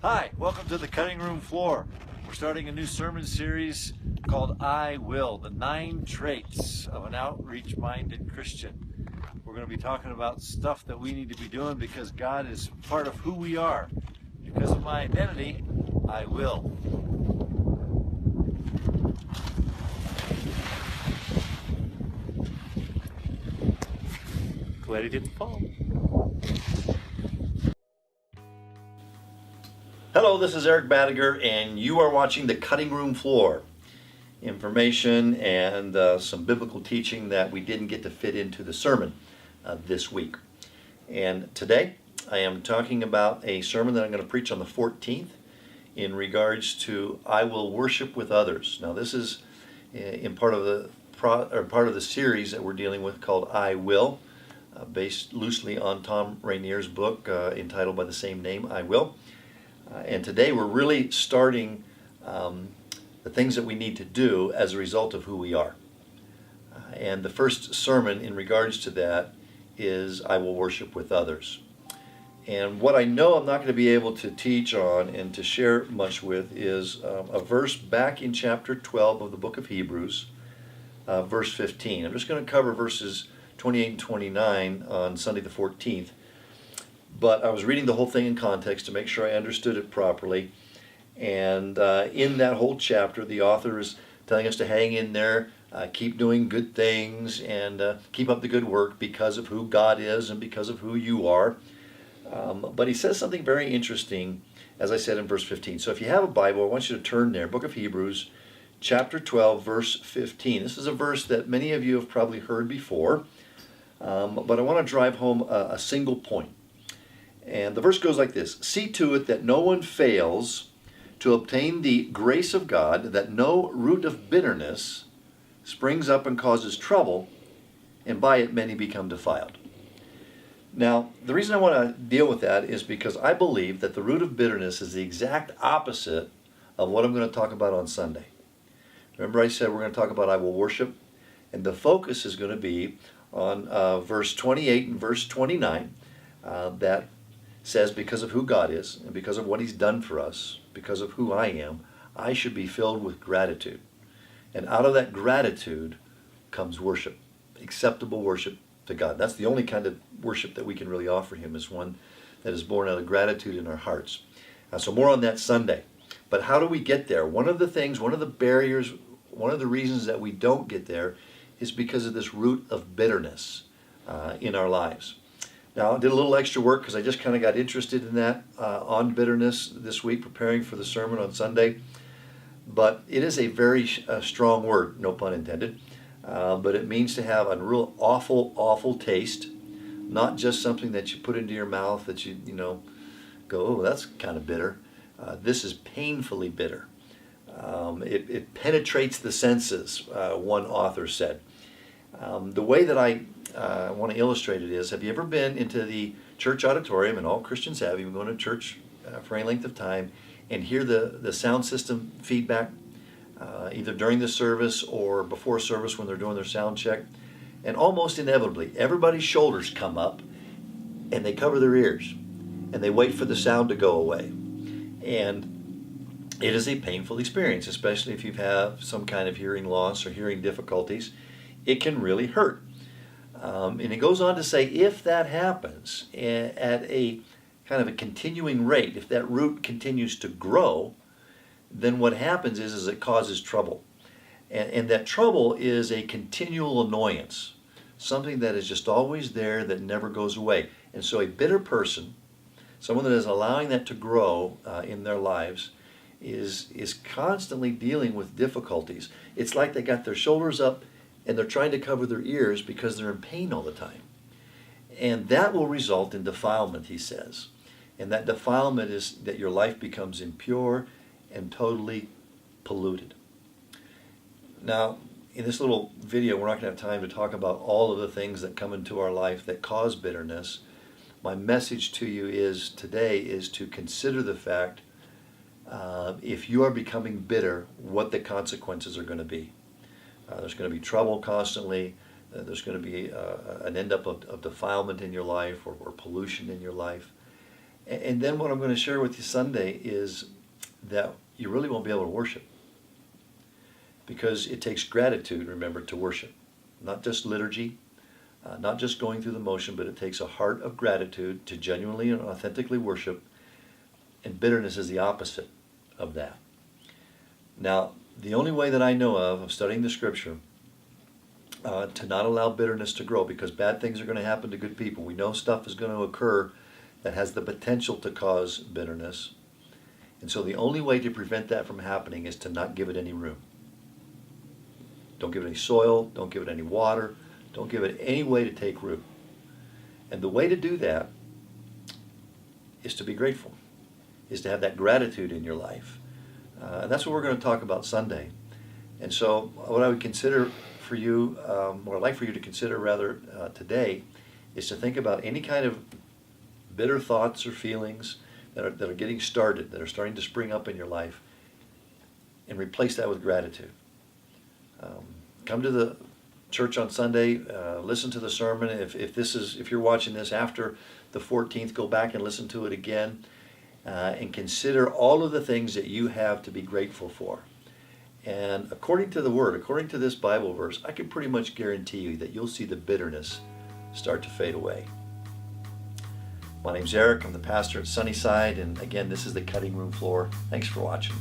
Hi, welcome to the cutting room floor. We're starting a new sermon series called I Will, the 9 traits of an outreach-minded Christian. We're going to be talking about stuff that we need to be doing because God is part of who we are. Because of my identity, I will. Glad he didn't fall. Hello, this is Eric Badiger, and you are watching the Cutting Room Floor. Information and some biblical teaching that we didn't get to fit into the sermon this week. And today I am talking about a sermon that I'm going to preach on the 14th in regards to I will worship with others. Now this is in part of the series that we're dealing with called I Will, based loosely on Tom Rainier's book entitled by the same name, I Will. And today we're really starting the things that we need to do as a result of who we are. And the first sermon in regards to that is I will worship with others. And what I know I'm not going to be able to teach on and to share much with is a verse back in chapter 12 of the book of Hebrews, verse 15. I'm just going to cover verses 28 and 29 on Sunday the 14th. But I was reading the whole thing in context to make sure I understood it properly. And in that whole chapter, the author is telling us to hang in there, keep doing good things, and keep up the good work because of who God is and because of who you are. But he says something very interesting, as I said in verse 15. So if you have a Bible, I want you to turn there. Book of Hebrews, chapter 12, verse 15. This is a verse that many of you have probably heard before. But I want to drive home a single point. And the verse goes like this: See to it that no one fails to obtain the grace of God, that no root of bitterness springs up and causes trouble, and by it many become defiled. Now, the reason I want to deal with that is because I believe that the root of bitterness is the exact opposite of what I'm going to talk about on Sunday. Remember I said we're going to talk about I will worship, and the focus is going to be on verse 28 and verse 29 that says because of who God is and because of what he's done for us, because of who I am, I should be filled with gratitude. And out of that gratitude comes worship, acceptable worship to God. That's the only kind of worship that we can really offer him, is one that is born out of gratitude in our hearts. So more on that Sunday. But how do we get there? One of the things, one of the barriers, one of the reasons that we don't get there is because of this root of bitterness in our lives. Now, I did a little extra work because I just kind of got interested in that on bitterness this week, preparing for the sermon on Sunday. But it is a very strong word, no pun intended. But it means to have a real awful, awful taste, not just something that you put into your mouth that you go, oh, that's kind of bitter. This is painfully bitter. It penetrates the senses, one author said. The way that I want to illustrate it is, have you ever been into the church auditorium, and all Christians have, you've been going to church for any length of time, and hear the sound system feedback, either during the service or before service when they're doing their sound check, and almost inevitably, everybody's shoulders come up, and they cover their ears, and they wait for the sound to go away. And it is a painful experience, especially if you have some kind of hearing loss or hearing difficulties. It can really hurt. And it goes on to say, if that happens at a kind of a continuing rate, if that root continues to grow, then what happens is it causes trouble. And that trouble is a continual annoyance, something that is just always there, that never goes away. And so a bitter person, someone that is allowing that to grow in their lives, is constantly dealing with difficulties. It's like they got their shoulders up and they're trying to cover their ears because they're in pain all the time. And that will result in defilement, he says. And that defilement is that your life becomes impure and totally polluted. Now, in this little video, we're not going to have time to talk about all of the things that come into our life that cause bitterness. My message to you today is to consider the fact, if you are becoming bitter, what the consequences are going to be. There's going to be trouble constantly. There's going to be an end up of defilement in your life or pollution in your life. And then what I'm going to share with you Sunday is that you really won't be able to worship, because it takes gratitude, remember, to worship. Not just liturgy, not just going through the motion, but it takes a heart of gratitude to genuinely and authentically worship, and bitterness is the opposite of that. Now, the only way that I know of studying the Scripture, to not allow bitterness to grow, because bad things are going to happen to good people. We know stuff is going to occur that has the potential to cause bitterness. And so the only way to prevent that from happening is to not give it any room. Don't give it any soil, don't give it any water, don't give it any way to take root. And the way to do that is to be grateful, is to have that gratitude in your life. And that's what we're going to talk about Sunday. And so what I would consider for you, what I'd like for you to consider rather today, is to think about any kind of bitter thoughts or feelings that are getting started, that are starting to spring up in your life, and replace that with gratitude. Come to the church on Sunday, listen to the sermon. If you're watching this after the 14th, go back and listen to it again, and consider all of the things that you have to be grateful for. And according to the Word, according to this Bible verse, I can pretty much guarantee you that you'll see the bitterness start to fade away. My name's Eric. I'm the pastor at Sunnyside, and again, this is the Cutting Room Floor. Thanks for watching.